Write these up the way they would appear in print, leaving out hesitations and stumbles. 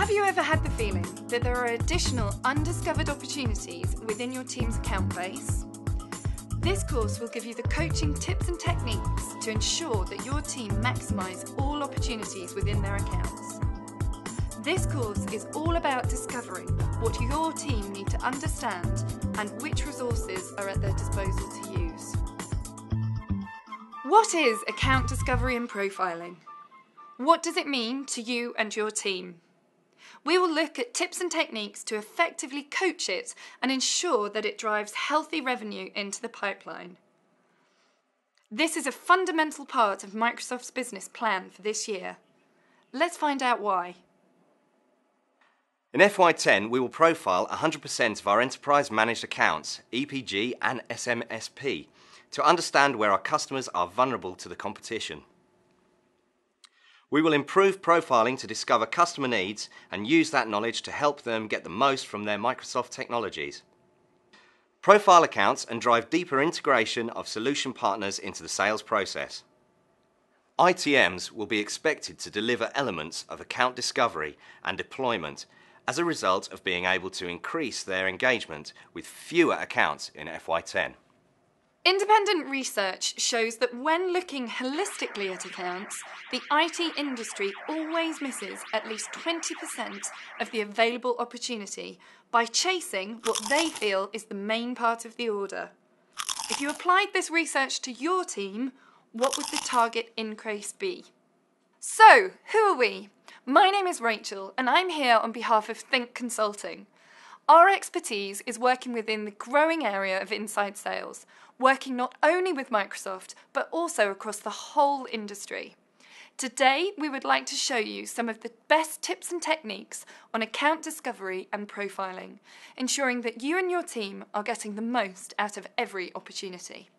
Have you ever had the feeling that there are additional undiscovered opportunities within your team's account base? This course will give you the coaching tips and techniques to ensure that your team maximise all opportunities within their accounts. This course is all about discovering what your team need to understand and which resources are at their disposal to use. What is account discovery and profiling? What does it mean to you and your team? We will look at tips and techniques to effectively coach it and ensure that it drives healthy revenue into the pipeline. This is a fundamental part of Microsoft's business plan for this year. Let's find out why. In FY10, we will profile 100% of our enterprise managed accounts, EPG and SMSP, to understand where our customers are vulnerable to the competition. We will improve profiling to discover customer needs and use that knowledge to help them get the most from their Microsoft technologies. Profile accounts and drive deeper integration of solution partners into the sales process. ITMs will be expected to deliver elements of account discovery and deployment as a result of being able to increase their engagement with fewer accounts in FY10. Independent research shows that when looking holistically at accounts, the IT industry always misses at least 20% of the available opportunity by chasing what they feel is the main part of the order. If you applied this research to your team, what would the target increase be? So, who are we? My name is Rachel and I'm here on behalf of Think Consulting. Our expertise is working within the growing area of inside sales, working not only with Microsoft, but also across the whole industry. Today, we would like to show you some of the best tips and techniques on account discovery and profiling, ensuring that you and your team are getting the most out of every opportunity.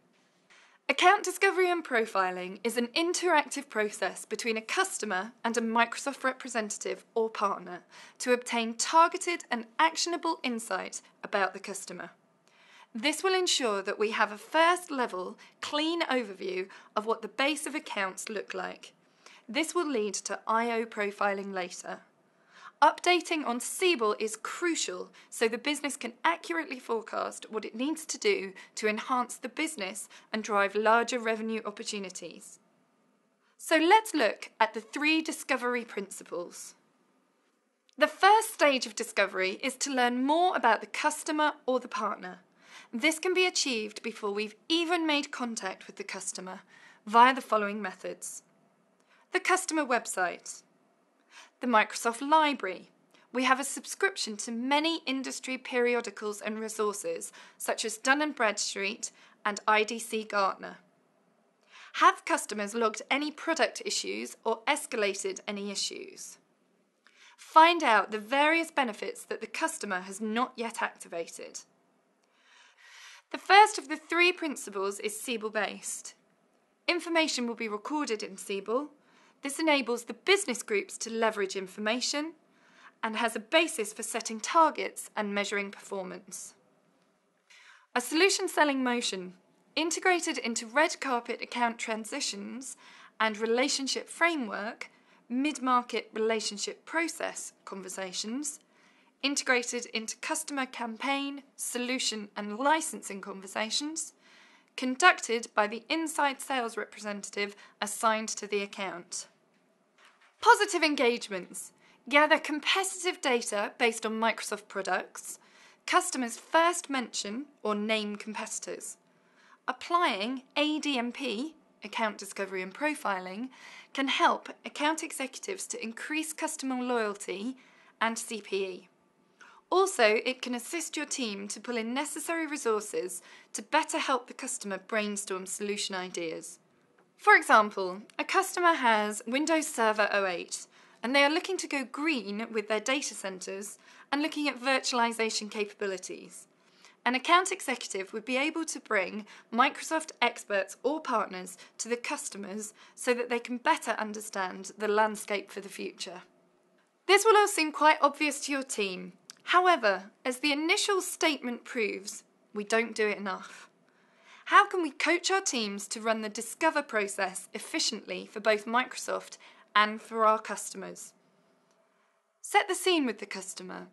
Account discovery and profiling is an interactive process between a customer and a Microsoft representative or partner to obtain targeted and actionable insight about the customer. This will ensure that we have a first-level, clean overview of what the base of accounts look like. This will lead to IO profiling later. Updating on Siebel is crucial so the business can accurately forecast what it needs to do to enhance the business and drive larger revenue opportunities. So let's look at the 3 discovery principles. The first stage of discovery is to learn more about the customer or the partner. This can be achieved before we've even made contact with the customer via the following methods. The customer website. The Microsoft Library. We have a subscription to many industry periodicals and resources such as Dun & Bradstreet and IDC Gartner. Have customers logged any product issues or escalated any issues? Find out the various benefits that the customer has not yet activated. The first of the 3 principles is Siebel-based. Information will be recorded in Siebel. This enables the business groups to leverage information and has a basis for setting targets and measuring performance. A solution selling motion, integrated into red carpet account transitions and relationship framework, mid-market relationship process conversations, integrated into customer campaign, solution and licensing conversations, conducted by the inside sales representative assigned to the account. Positive engagements. Gather competitive data based on Microsoft products. Customers first mention or name competitors. Applying ADMP, account discovery and profiling, can help account executives to increase customer loyalty and CPE. Also, it can assist your team to pull in necessary resources to better help the customer brainstorm solution ideas. For example, a customer has Windows Server 08 and they are looking to go green with their data centers and looking at virtualization capabilities. An account executive would be able to bring Microsoft experts or partners to the customers so that they can better understand the landscape for the future. This will all seem quite obvious to your team. However, as the initial statement proves, we don't do it enough. How can we coach our teams to run the discover process efficiently for both Microsoft and for our customers? Set the scene with the customer.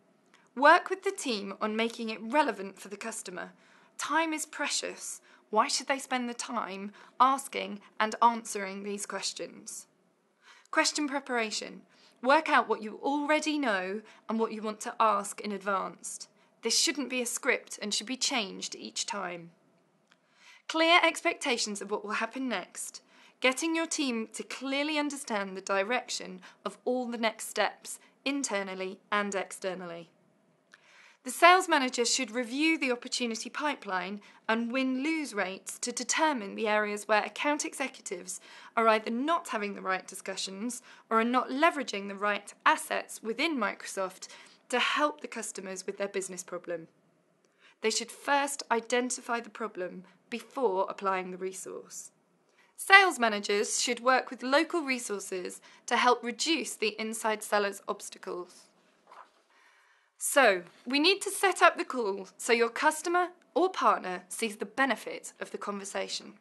Work with the team on making it relevant for the customer. Time is precious. Why should they spend the time asking and answering these questions? Question preparation. Work out what you already know and what you want to ask in advance. This shouldn't be a script and should be changed each time. Clear expectations of what will happen next. Getting your team to clearly understand the direction of all the next steps, internally and externally. The sales manager should review the opportunity pipeline and win-lose rates to determine the areas where account executives are either not having the right discussions or are not leveraging the right assets within Microsoft to help the customers with their business problem. They should first identify the problem before applying the resource. Sales managers should work with local resources to help reduce the inside sellers' obstacles. So, we need to set up the call so your customer or partner sees the benefit of the conversation.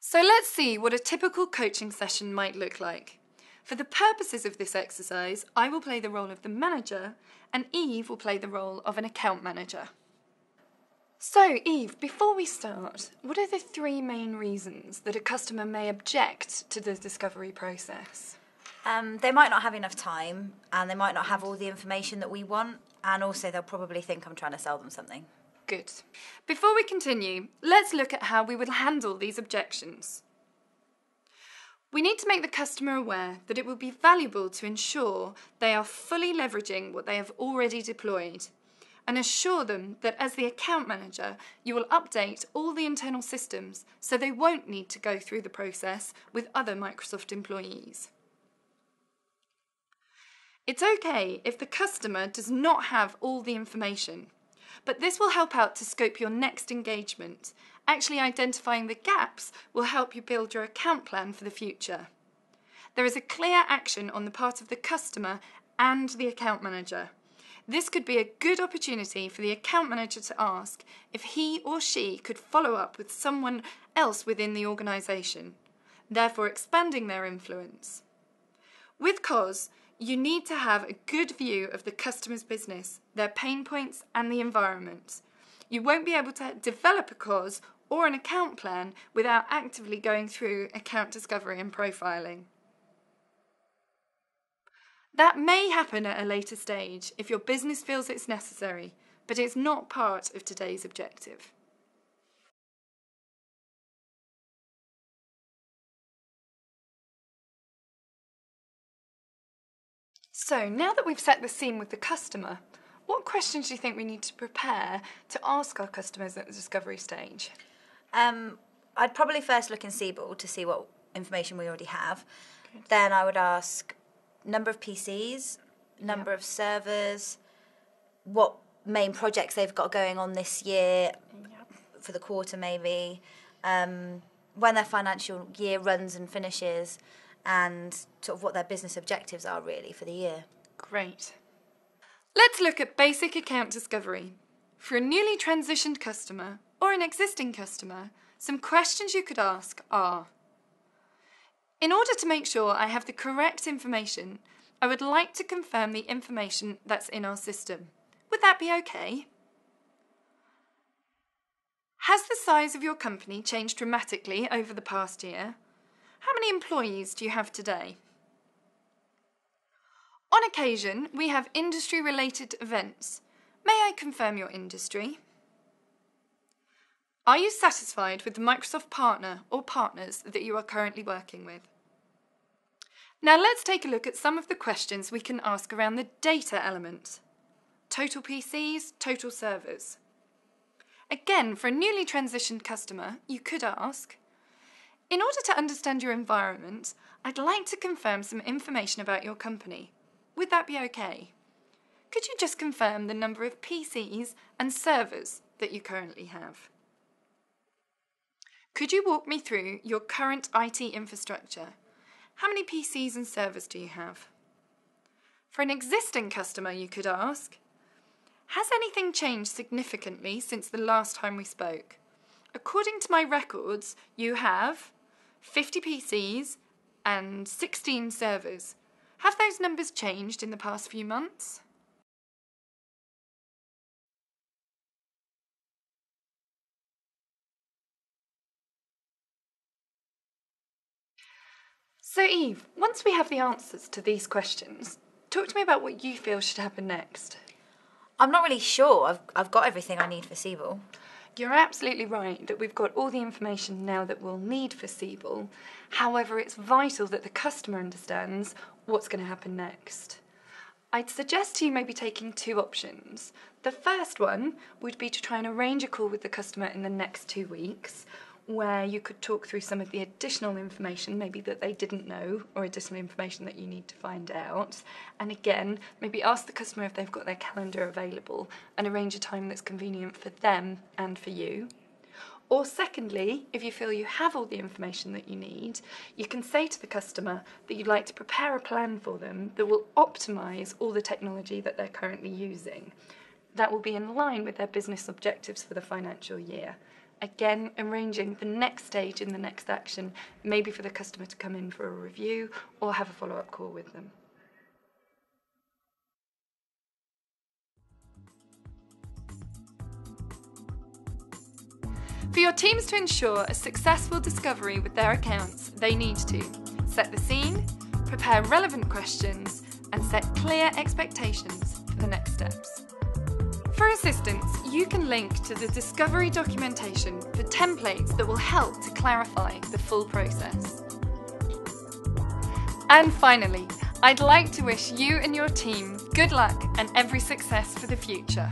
So let's see what a typical coaching session might look like. For the purposes of this exercise, I will play the role of the manager and Eve will play the role of an account manager. So, Eve, before we start, what are the 3 main reasons that a customer may object to the discovery process? They might not have enough time and they might not have all the information that we want, and also they'll probably think I'm trying to sell them something. Good. Before we continue, let's look at how we will handle these objections. We need to make the customer aware that it will be valuable to ensure they are fully leveraging what they have already deployed, and assure them that as the account manager, you will update all the internal systems so they won't need to go through the process with other Microsoft employees. It's okay if the customer does not have all the information, but this will help out to scope your next engagement. Actually identifying the gaps will help you build your account plan for the future. There is a clear action on the part of the customer and the account manager. This could be a good opportunity for the account manager to ask if he or she could follow up with someone else within the organisation, therefore expanding their influence. With COS, you need to have a good view of the customer's business, their pain points and the environment. You won't be able to develop a COS or an account plan without actively going through account discovery and profiling. That may happen at a later stage if your business feels it's necessary, but it's not part of today's objective. So, now that we've set the scene with the customer, what questions do you think we need to prepare to ask our customers at the discovery stage? I'd probably first look in Siebel to see what information we already have. Good. Then I would ask number of PCs, number of servers, what main projects they've got going on this year, for the quarter maybe, when their financial year runs and finishes, and sort of what their business objectives are really for the year. Great. Let's look at basic account discovery. For a newly transitioned customer or an existing customer, some questions you could ask are: in order to make sure I have the correct information, I would like to confirm the information that's in our system. Would that be okay? Has the size of your company changed dramatically over the past year? How many employees do you have today? On occasion, we have industry-related events. May I confirm your industry? Are you satisfied with the Microsoft partner or partners that you are currently working with? Now let's take a look at some of the questions we can ask around the data element. Total PCs, total servers. Again, for a newly transitioned customer, you could ask: in order to understand your environment, I'd like to confirm some information about your company. Would that be okay? Could you just confirm the number of PCs and servers that you currently have? Could you walk me through your current IT infrastructure? How many PCs and servers do you have? For an existing customer, you could ask: has anything changed significantly since the last time we spoke? According to my records, you have 50 PCs and 16 servers. Have those numbers changed in the past few months? So Eve, once we have the answers to these questions, talk to me about what you feel should happen next. I'm not really sure. I've got everything I need for Siebel. You're absolutely right that we've got all the information now that we'll need for Siebel. However, it's vital that the customer understands what's going to happen next. I'd suggest to you maybe taking two options. The first one would be to try and arrange a call with the customer in the next 2 weeks, where you could talk through some of the additional information maybe that they didn't know, or additional information that you need to find out. And again, maybe ask the customer if they've got their calendar available and arrange a time that's convenient for them and for you. Or secondly, if you feel you have all the information that you need, you can say to the customer that you'd like to prepare a plan for them that will optimise all the technology that they're currently using. That will be in line with their business objectives for the financial year. Again, arranging the next stage in the next action, maybe for the customer to come in for a review or have a follow-up call with them. For your teams to ensure a successful discovery with their accounts, they need to set the scene, prepare relevant questions, and set clear expectations for the next steps. For assistance, you can link to the discovery documentation for templates that will help to clarify the full process. And finally, I'd like to wish you and your team good luck and every success for the future.